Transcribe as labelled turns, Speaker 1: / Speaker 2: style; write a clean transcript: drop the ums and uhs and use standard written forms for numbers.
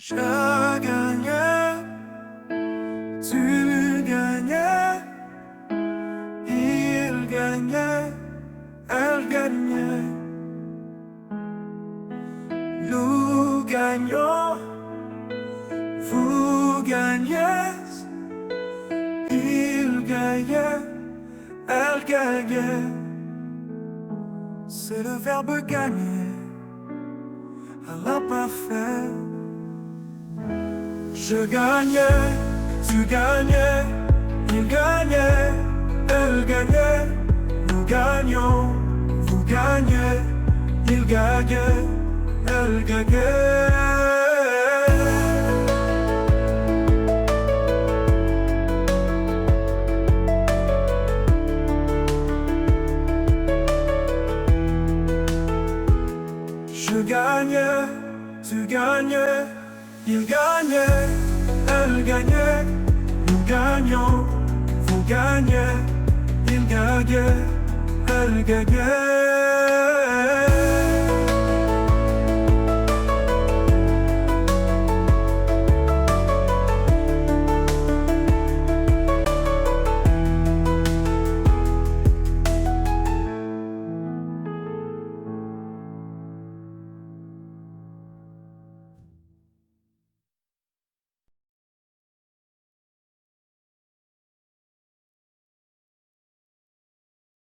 Speaker 1: Je gagnais, tu gagnais, il gagnait, elle gagnait. Nous gagnons, vous gagnez, il gagnait, elle gagnait. C'est le verbe gagner à l'imparfait. Je gagnais, tu gagnais, il gagnait, elle gagnait. Nous gagnions, vous gagnez, il gagnait, elle gagnait. Je gagnais, tu gagnais, il gagnait, elle gagnait. Nous gagnions, vous gagnez, il gagnait, elle gagnait.